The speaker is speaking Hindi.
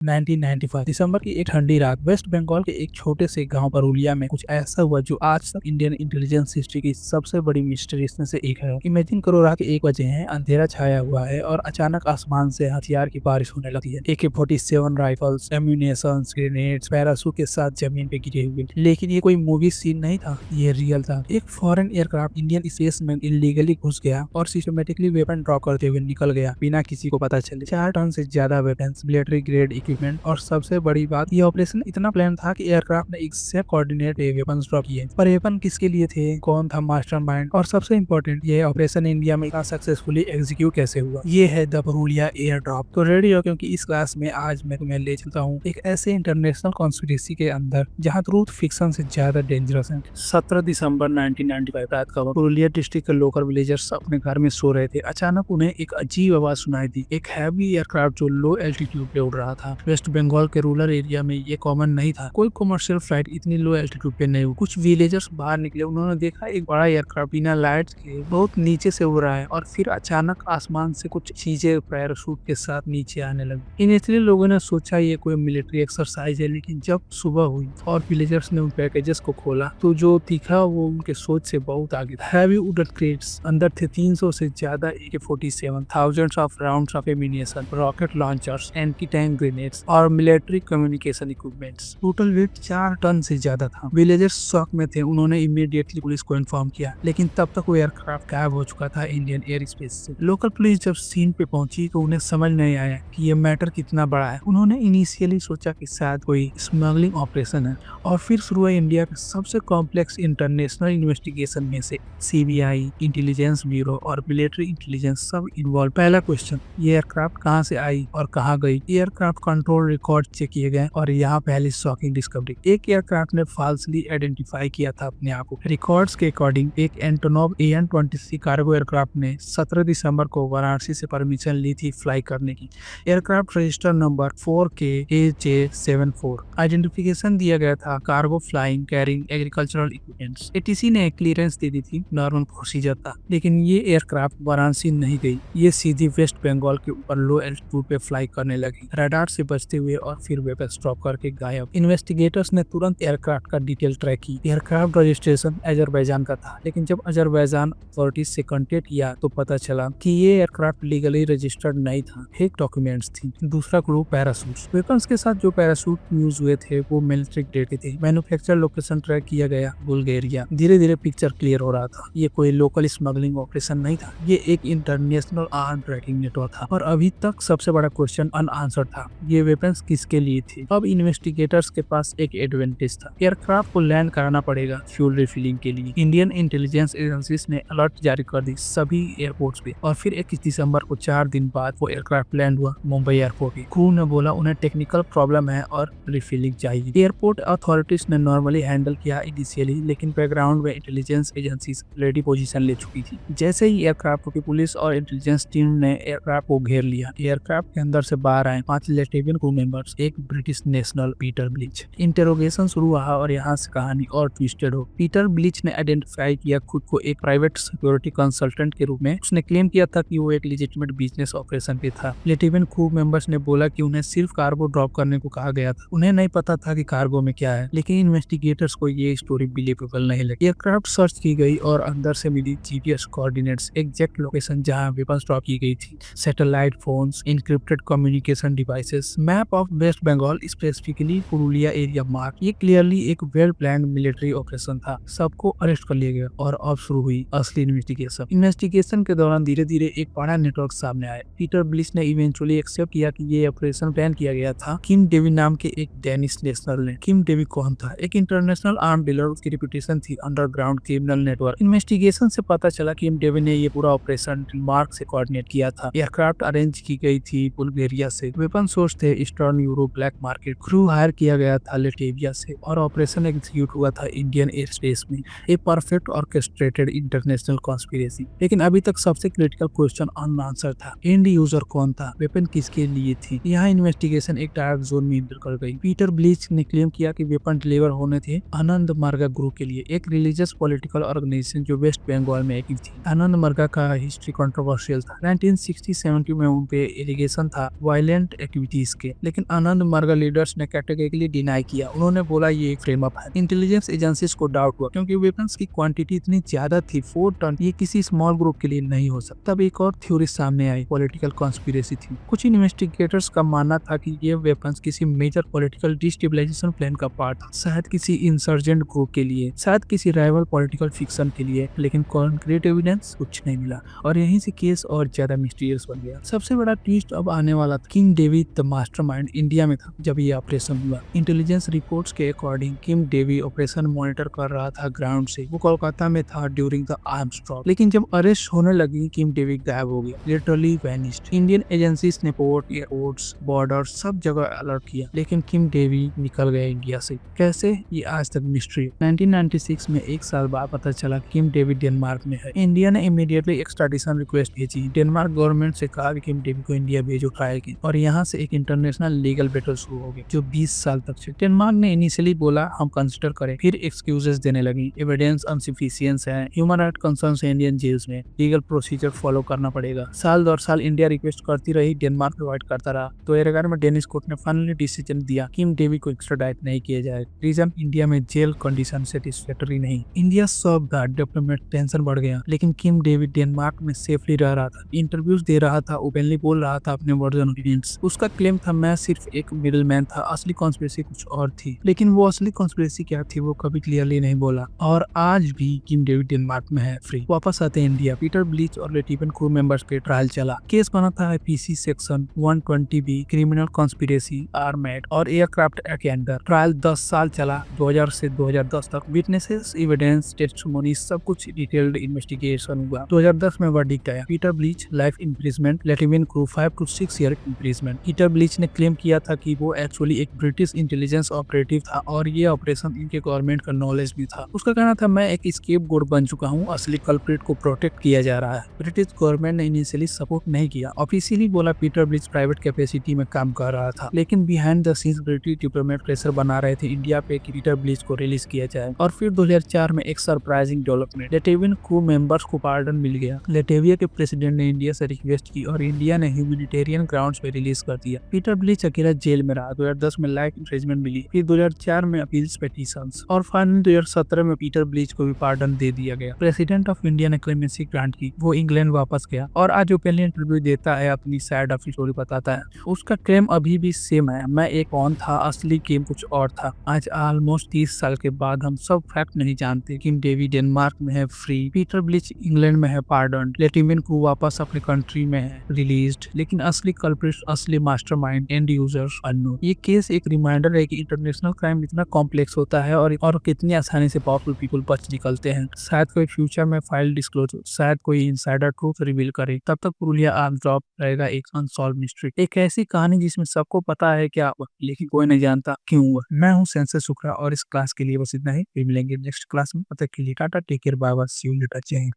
1995 दिसंबर की एक ठंडी रात वेस्ट बंगाल के एक छोटे से गांव पुरुलिया में कुछ ऐसा हुआ जो आज तक इंडियन इंटेलिजेंस हिस्ट्री की सबसे बड़ी मिस्ट्रीज में से एक है। इमेजिन करो रात के 1 बजे है, अंधेरा छाया हुआ है और अचानक आसमान से हथियार की बारिश होने लगती है। AK-47 rifles, ammunition, grenades, parachute के साथ जमीन पे गिरे हुए। लेकिन ये कोई मूवी सीन नहीं था, ये रियल था। एक फॉरेन एयरक्राफ्ट इंडियन स्पेस में इलीगली घुस गया और सिस्टमेटिकली वेपन ड्रॉप करते हुए निकल गया बिना किसी को पता चले। 4 टन से ज्यादा वेपन्स, मिलिट्री ग्रेड इक्विपमेंट और सबसे बड़ी बात, ये ऑपरेशन इतना प्लान था कि एयरक्राफ्ट ने एग्जैक्ट कोऑर्डिनेट पे वेपन्स ड्रॉप किए। पर वेपन किसके लिए थे, कौन था मास्टरमाइंड, और सबसे इम्पोर्टेंट, ये ऑपरेशन इंडिया में इतना सक्सेसफुली एग्जीक्यूट कैसे हुआ। ये है द पुरुलिया एयर ड्रॉप। तो रेडी हो, क्योंकि इस क्लास में आज मैं तुम्हें ले चलता हूँ एक ऐसे इंटरनेशनल कॉन्स्पिरेसी के अंदर जहाँ ट्रूथ फिक्शन से ज्यादा डेंजरस है। 17 दिसंबर 1995 रात का वक्त। पुरुलिया डिस्ट्रिक्ट के लोकल विलेजर्स अपने घर में सो रहे थे। अचानक उन्हें एक अजीब आवाज सुनाई दी। एक हैवी एयरक्राफ्ट जो लो एल्टीट्यूड पे उड़ रहा था। वेस्ट बंगाल के रूरल एरिया में ये कॉमन नहीं था। कोई कमर्शियल फ्लाइट इतनी लो एल्टीट्यूड पे नहीं हुई। कुछ विलेजर्स बाहर निकले, उन्होंने देखा एक बड़ा एयरक्राफ्ट बिना लाइट्स के बहुत नीचे से उड़ रहा है और फिर अचानक आसमान से कुछ चीजें पैराशूट के साथ नीचे आने लगी। इनिशियली लोगों ने सोचा ये कोई मिलिट्री एक्सरसाइज है, लेकिन जब सुबह हुई और विलेजर्स ने उन पैकेजेस को खोला तो जो दिखा वो उनके सोच से बहुत आगे था। हैवी वुडन क्रेट्स, अंदर थे 300 से ज्यादा AK-47, thousands of rounds of ammunition, rocket launchers, anti tank grenades और military communication equipments. Total weight 4 ton से ज्यादा था। विलेजर्स शॉक में थे। उन्होंने इमीडिएटली पुलिस को इन्फॉर्म किया, लेकिन तब तक वो एयरक्राफ्ट गायब हो चुका था इंडियन एयर स्पेस से। लोकल पुलिस जब सीन पे पहुंची तो उन्हें समझ नहीं आया कि ये मैटर कितना बड़ा है। उन्होंने इनिशियली सोचा कि शायद कोई स्मगलिंग ऑपरेशन है, और फिर शुरू हुआ इंडिया के सबसे कॉम्प्लेक्स इंटरनेशनल इन्वेस्टिगेशन में से। CBI, इंटेलिजेंस ब्यूरो और मिलिट्री इंटेलिजेंस सब इन्वॉल्व। पहला क्वेश्चन, ये एयरक्राफ्ट कहाँ से आई और कहाँ गई। एयरक्राफ्ट कंट्रोल रिकॉर्ड चेक किए गए और यहाँ पहली शॉकिंग डिस्कवरी, एक एयरक्राफ्ट ने फाल्सली आइडेंटिफाई किया था अपने आप को। रिकॉर्ड्स के अकॉर्डिंग एक एंटोनोव AN-23 कार्गो एयरक्राफ्ट ने 17 दिसंबर को वाराणसी से परमिशन ली थी फ्लाई करने की। Aircraft register number 4KAJ74। Identification दिया गया था cargo flying carrying agricultural equipments. ATC ने क्लियरेंस दे दी थी, नॉर्मल प्रोसीजर था। लेकिन ये एयरक्राफ्ट वाराणसी नहीं गई, ये सीधी वेस्ट बंगाल के ऊपर लो एल्टीट्यूड पे फ्लाई करने लगी, रडार से बचते हुए और फिर वेपन स्टॉप करके गायब। इन्वेस्टिगेटर्स ने तुरंत एयरक्राफ्ट का डिटेल ट्रैक की। एयरक्राफ्ट रजिस्ट्रेशन अजरबैजान का था, लेकिन जब अजरबैजान अथॉरिटीज से कांटेक्ट किया तो पता चला कि ये एयरक्राफ्ट लीगली रजिस्टर्ड नहीं था, फेक डॉक्यूमेंट्स थी। दूसरा क्लू, पैराशूट्स। वेपन्स के साथ जो पैराशूट यूज हुए थे वो मिलिट्री ग्रेड के थे। मैन्युफैक्चर लोकेशन ट्रैक किया गया, बुल्गारिया। धीरे धीरे पिक्चर क्लियर हो रहा था। ये कोई लोकल स्मगलिंग ऑपरेशन नहीं था, ये एक इंटरनेशनल आर्म ट्रैकिंग नेटवर्क था। और अभी तक सबसे बड़ा क्वेश्चन अनआंसर्ड था, ये वेपन्स किसके लिए थे। अब इन्वेस्टिगेटर्स के पास एक एडवांटेज था, एयरक्राफ्ट को लैंड कराना पड़ेगा फ्यूल रिफिलिंग के लिए। इंडियन इंटेलिजेंस एजेंसीज ने अलर्ट जारी कर दी सभी एयरपोर्ट्स पे, और फिर 21 दिसंबर को 4 दिन बाद वो एयरक्राफ्ट लैंड हुआ मुंबई एयरपोर्ट पे। क्रू ने बोला उन्हें टेक्निकल प्रॉब्लम है और रिफिलिंग चाहिए। एयरपोर्ट अथॉरिटीज ने नॉर्मली हैंडल किया इनिशियली, लेकिन बैकग्राउंड में इंटेलिजेंस एजेंसीज रेडी पोजीशन ले चुकी थी। जैसे ही एयरक्राफ्ट की पुलिस और इंटेलिजेंस टीम ने एयरक्राफ्ट को घेर लिया, एयरक्राफ्ट के अंदर से बाहर आए 5 लेफ्टिनेंट क्रू मेंबर्स, एक British national Peter bleach. Interrogation शुरू हुआ और यहाँ से कहानी और ट्विस्टेड हो। पीटर ब्लिच ने आइडेंटिफाई किया खुद को एक प्राइवेट सिक्योरिटी कंसल्टेंट के रूप में। उसने क्लेम किया था कि वो एक लेजिटिमेट बिजनेस ऑपरेशन पे था। लेफ्टिनेंट क्रू मेंबर्स ने बोला कि उन्हें सिर्फ कार्गो ड्रॉप करने को कहा गया था, उन्हें नहीं पता था कि कार्गो में क्या है। लेकिन इन्वेस्टिगेटर्स को ये स्टोरी बिलीवेबल नहीं लगी। एयरक्राफ्ट सर्च की गई और अंदर से मिली GPS कोऑर्डिनेट्स, एग्जैक्ट लोकेशन जहां वेपन्स ड्रॉप की गई थी, satellite phones, encrypted communication devices, map of West Bengal, specifically Purulia area mark. ये क्लियरली एक वेल प्लान्ड मिलिट्री ऑपरेशन था। सबको अरेस्ट कर लिया गया और अब शुरू हुई असली इन्वेस्टिगेशन। इन्वेस्टिगेशन के दौरान धीरे धीरे एक बड़ा नेटवर्क सामने आया। पीटर ब्लिच ने इवेंचुअली एक्सेप्ट किया कि ये ऑपरेशन प्लान किया गया था किम डेवी नाम के एक डेनिश नेशनल ने। किम डेवी कौन था? एक इंटरनेशनल आर्म डीलर। उसकी रेपुटेशन थी अंडरग्राउंड क्रिमिनल नेटवर्क। इन्वेस्टिगेशन से पता चला कि किम डेवी ने ये पूरा ऑपरेशन मार्क से कोऑर्डिनेट किया था। एयरक्राफ्ट अरेंज की गई थी बुल्गारिया से, वेपन सोर्स थे Eastern Europe black market, crew hire किया गया था लेटेविया से, और ऑपरेशन एग्जीक्यूट हुआ था इंडियन एयर स्पेस में। A perfect orchestrated international conspiracy. लेकिन अभी तक सबसे क्रिटिकल क्वेश्चन अनआंसर था, एंड यूजर कौन था, वेपन किसके लिए थी। यहाँ इन्वेस्टिगेशन एक डार्क जोन में इंटर कर गई। पीटर ब्लिच ने क्लेम किया कि वेपन डिलीवर होने थे आनंद मर्गा ग्रुप के लिए, एक रिलीजियस पॉलिटिकल ऑर्गेनाइजेशन जो वेस्ट बंगाल में एक्टिव थी। आनंद मर्गा का हिस्ट्री कंट्रोवर्शियल था। 1960-70 में उन पे एलिगेशन था वायलेंट एक्टिविटीज 20 के, लेकिन आनंद मार्ग लीडर्स ने कैटेगरिकली डिनाई किया। उन्होंने बोला ये एक फ्रेम अप है। इंटेलिजेंस एजेंसीज को डाउट हुआ क्योंकि वेपन्स की क्वांटिटी इतनी ज्यादा थी, 4 टन, ये किसी स्मॉल ग्रुप के लिए नहीं हो सकता। तब एक और थ्योरी सामने आई, पॉलिटिकल कॉन्स्पिरेसी थी। कुछ इन्वेस्टिगेटर्स का मानना था कि ये वेपन्स किसी मेजर पॉलिटिकल डिस्टेबलाइजेशन प्लान का पार्ट था, शायद किसी इंसर्जेंट ग्रुप के लिए, शायद किसी राइवल पॉलिटिकल फिक्शन के लिए, लेकिन कॉन्क्रीट एविडेंस कुछ नहीं मिला और यहीं से केस और ज्यादा मिस्टीरियस बन गया। सबसे बड़ा ट्विस्ट अब आने वाला था। किम डेविड द मास्टरमाइंड इंडिया में था जब ये ऑपरेशन हुआ। इंटेलिजेंस रिपोर्ट्स के अकॉर्डिंग किम डेवी ऑपरेशन मॉनिटर कर रहा था ग्राउंड से। वो कोलकाता में था ड्यूरिंग द आर्म स्ट्राइक, लेकिन जब अरेस्ट होने लगी किम डेवी गायब हो गया, लिटरली वैनिश्ड। इंडियन एजेंसीज ने पोर्ट, एयरपोर्ट्स, बॉर्डर सब जगह अलर्ट किया, लेकिन किम डेवी निकल गए इंडिया से। कैसे, ये आज तक मिस्ट्री। 1996 में एक साल बाद पता चला किम डेवी डेनमार्क में है। इंडिया ने इमीडिएटली एक्सट्राडिशन रिक्वेस्ट भेजी। डेनमार्क गवर्नमेंट से कहा कि किम डेवी को इंडिया भेजो ट्रायल की, और यहाँ से एक इंटरनेशनल लीगल बैटल शुरू हो गई जो 20 साल तक चली। डेनमार्क ने इनिशियली बोला हम कंसिडर करें, फिर एक्सक्यूजेस देने लगी, एविडेंस अनसफिशिएंट है, ह्यूमन राइट कंसर्न्स है इंडियन जेल्स में, लीगल प्रोसीजर फॉलो करना पड़ेगा। साल दर साल इंडिया रिक्वेस्ट करती रही, डेनमार्क प्रोवाइड करता रहा। 2011 में डेनिश कोर्ट ने फाइनली डिसीजन दिया किम डेवी को एक्स्ट्राडाइट नहीं किया जाए। रीजन, इंडिया में जेल कंडीशन सेटिस्फैक्टरी नहीं। इंडिया सब दैट डेवलपमेंट टेंशन बढ़ गया, लेकिन किम डेवी डेनमार्क में सेफली रह रहा था, इंटरव्यूज दे रहा था, ओपनली बोल रहा था अपने वर्जन ऑफ इवेंट्स। उसका क्लेम था मैं सिर्फ एक मिडिल मैन था, असली कॉन्स्पिरेसी कुछ और थी। लेकिन वो असली कॉन्स्पिरेसी क्या थी वो कभी क्लियरली नहीं बोला। और आज भी किम डेवी डेनमार्क में है फ्री। वापस आते हैं इंडिया। पीटर ब्लीच और लेटिवन क्रू मेंबर्स पे ट्रायल चला। केस बना था IPC section 120B, criminal conspiracy, armed और एयरक्राफ्ट एक्ट के अंदर। ट्रायल 10 साल चला, 2000 से 2010 तक। विटनेसेस, एविडेंस, टेस्टिमोनी, सब कुछ डिटेल्ड इन्वेस्टिगेशन हुआ। 2010 में वर्डिक्ट आया, Peter Bleach life imprisonment, Latvian crew 5 to 6 year imprisonment. Peter Bleach ने क्लेम किया था कि वो एक्चुअली एक ब्रिटिश इंटेलिजेंस ऑपरेटिव था और ये ऑपरेशन इनके गवर्नमेंट का नॉलेज भी था। उसका कहना था मैं एक स्केप गोट बन चुका हूँ, असली कल्प्रिट को प्रोटेक्ट किया जा रहा है। ब्रिटिश गवर्नमेंट ने इनिशियली सपोर्ट नहीं किया। ऑफिशियली बोला पीटर ब्लीच प्राइवेट कैपेसिटी में काम कर रहा था, लेकिन behind the scenes British diplomat pressure बना रहे थे इंडिया पे कि पीटर ब्लीच को रिलीज किया जाए। और फिर 2004 में एक सरप्राइजिंग डेवलपमेंट, लेटेवियन क्रू मेंबर्स को पार्डन मिल गया। लेटेविया के प्रेसिडेंट ने इंडिया से रिक्वेस्ट की और इंडिया ने ह्यूमैनिटेरियन ग्राउंड्स पे रिलीज कर दिया। पीटर ब्लीच अकेला जेल में रहा। 2010 में लाइफ इम्प्रिजमेंट मिली, फिर 2004 में अपील्स पेटिशंस, और फाइनली 2017 में पीटर ब्लीच को भी पार्डन दे दिया गया। प्रेसिडेंट ऑफ इंडिया ने क्लेमेंसी ग्रांट की, वो इंग्लैंड वापस गया और आज ओपनली इंटरव्यू देता है, अपनी साइड ऑफ स्टोरी बताता है। उसका क्लेम अभी भी सेम है, मैं एक कौन था, असली गेम कुछ और था। आज ऑलमोस्ट 30 साल के बाद हम सब फैक्ट नहीं जानते। किम डेवी डेनमार्क में है फ्री, पीटर ब्लीच इंग्लैंड में है पार्डन, लेटिवन क्रू वापस अपने कंट्री में है रिलीज्ड, लेकिन असली कल्प्रिट, असली मास्टरमाइंड, एंड यूजर्स अननोन। ये केस एक रिमाइंडर है कि इंटरनेशनल क्राइम इतना कॉम्प्लेक्स होता है और कितनी आसानी से पावरफुल पीपल बच निकलते हैं। शायद कोई फ्यूचर में फाइल डिस्क्लोजर, शायद कोई इनसाइडर ट्रूथ रिवील करे। तब तक पुरुलिया आर्म ड्रॉप रहेगा एक अनसॉल्व मिस्ट्री, एक ऐसी कहानी जिसमें सबको पता है क्या हुआ, लेकिन कोई नहीं जानता क्यों हुआ। मैं हूँ सेंसर शुक्ला और इस क्लास के लिए बस इतना ही। फिर मिलेंगे नेक्स्ट क्लास में। तब तक के लिए ta-ta, take care, bye bye, see you later, जय हिंद।